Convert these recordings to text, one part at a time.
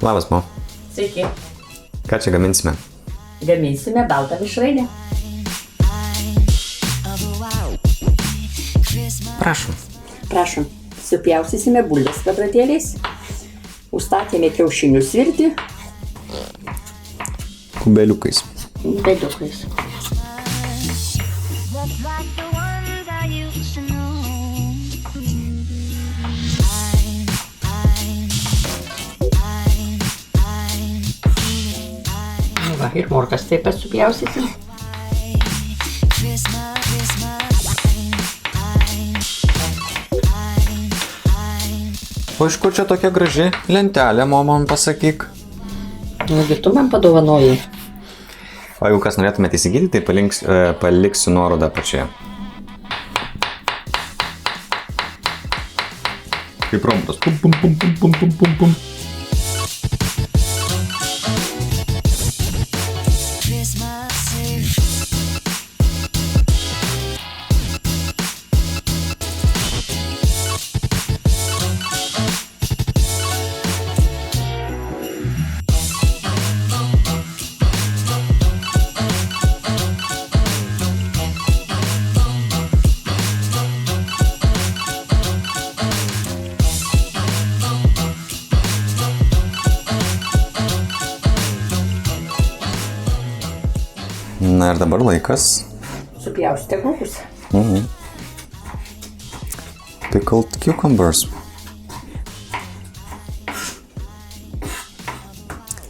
Labas, Mo. Sveiki. Ką čia gaminsime? Gaminsime baltą mišrainę. Prašom. Prašom. Supjaustysime bulves kvadratėliais. Užstatėme kiaušinius virti. Kubeliukais. Beliukais. Va, ir morkas taip pat supjaustysim. O iš kur čia tokia graži lentelė, Mo, man pasakyk? Nagi tu man padovanojai. O jeigu kas norėtumėte įsigyti, tai paliksiu nuorodą apačioje. Kaip robotas. Pum, pum, pum, pum, pum, pum, pum, pum. Na ir dabar laikas. Supjaustė agurkus. Pickled cucumbers.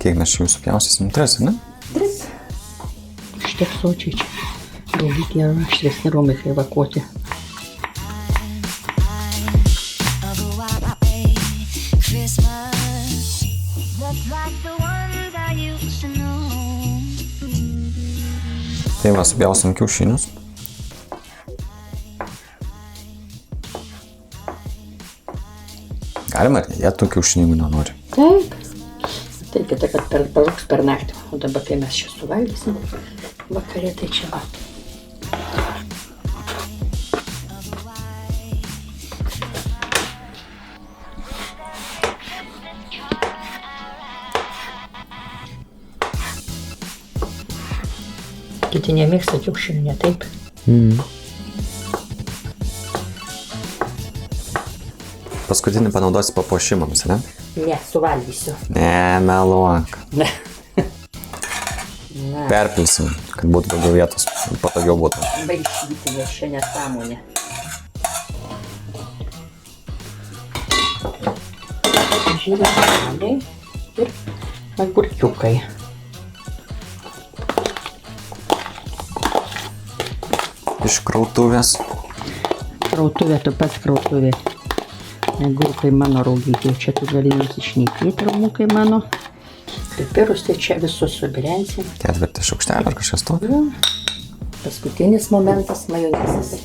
Kiek mes čia jų supjaustysim? 3, ne? 3. Šitiek sočiai čia. Galbūt jie aštresni romikai evakuoti. Tai va, supjausim kiaušinius. Galima ir nedėti tų kiaušinių, jeigu nenori. Taip. Tai kitą, kad palauks per naktį. O dabar, kai mes čia suvalgysim vakarė, tai čia va. Kiti nemėgsta kiaušinių, ne taip? Paskutinį panaudosi papuošimams, ne? Ne, suvalgysiu. Ne, meluok. Ne. Perpilsim, kad būtų daugiau vietos, patogiau būtų. Maišyti, nes čia nesąmonė. Žyriai ir agurkiukai. Iš krautuvės. Krautuvė, tu pats krautuvė. Agurkai mano raugyti, čia tu gali nusišnekėti, raugukai mano. Pipirus tai čia visus subrensim. 4 šaukštelį ar kažkas to? Paskutinis momentas, majonezas.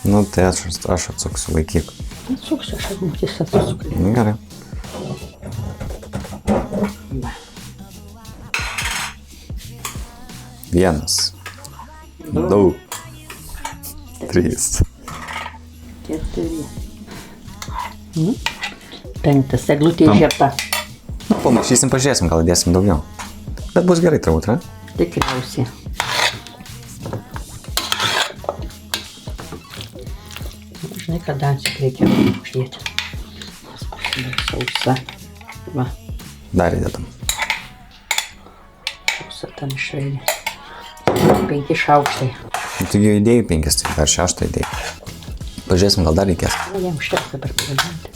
Nu, tai aš atsuksiu, laikyk. Atsuksiu, aš atmutis atsuksiu. Gerai. Vienas. 2. 3. 4. 5. Eglutė įžiebta. Pamaišysim, pažiūrėsim, gal dėsim daugiau. Bet bus gerai turbūt, ne? Tikriausiai. Žinai, kad dansik reikia uždėti. Sausa. Va, Dar įdėtam. sausa ta mišrainė. 5 šaukštai. Taigi įdėjai 5, tai dar 6 įdėjai. Pažiūrėsim, gal dar reikės. Na, jam užteks dabar pagaminti.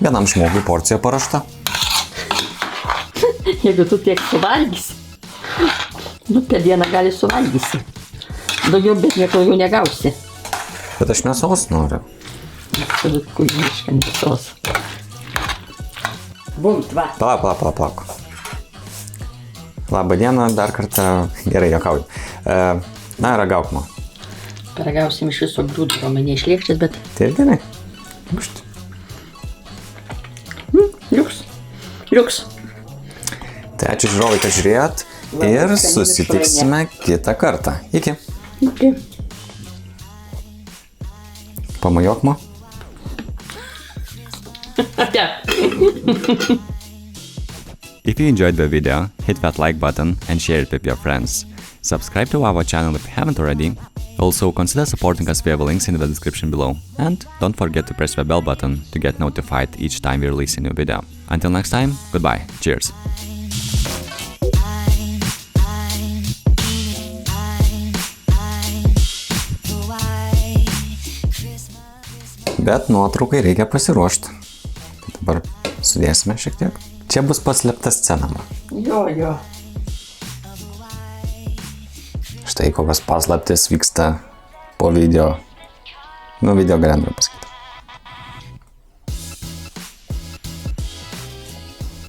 Vienam žmogui porcija paruošta. Jeigu tu tiek suvalgysi, nu, per dieną gali suvalgysi. Daugiau, bet nieko daugiau negausi. Bet aš mėsos noriu. Turiu kuilišką mėsos. Bumt, va. Palauk. Labą dieną, dar kartą gerai juokauju. Na, ragauk, Mo. Paragausim iš viso grūdų, o mane išlėkštis, bet... Tai ir gerai. Gūšti. Liuks. Tai ačiū žiūrovai, kad žiūrėjot ir susitiksime kitą kartą. Iki. Iki. Pamajok, ma. If you enjoyed the video, hit that like button and share it with your friends. Subscribe to our channel if you haven't already. Also, consider supporting us via the links in the description below. And don't forget to press the bell button to get notified each time we release a new video. Until next time, goodbye. Cheers. Bet nuotraukai reikia pasiruošti. Tai dabar sudėsime šiek tiek. Čia bus paslėpta scena. Jo. Štai kokios paslaptis vyksta po video. Video galėtume pasakyti.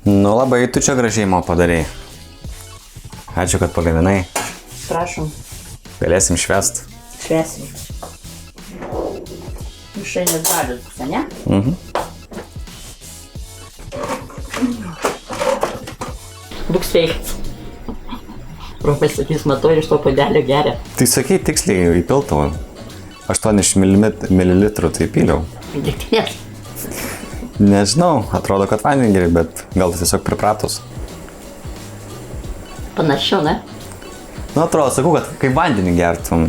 Labai tu čia gražiai man padarei. Ačiū, kad pagaminai. Prašom. Galėsim švęst. Švęsim. Šiandien dalis bus, ne? Būk sveikas. Trumpai sakys, matau, iš to puodelio geria. Tai sakai, tiksliai įpiltavo. 8 ml tai pyliau. Dėktinės. Nežinau, atrodo, kad vandenį geri, bet gal tiesiog pripratus. Panašiau, ne? Atrodo, sakau, kad kai vandenį gertum.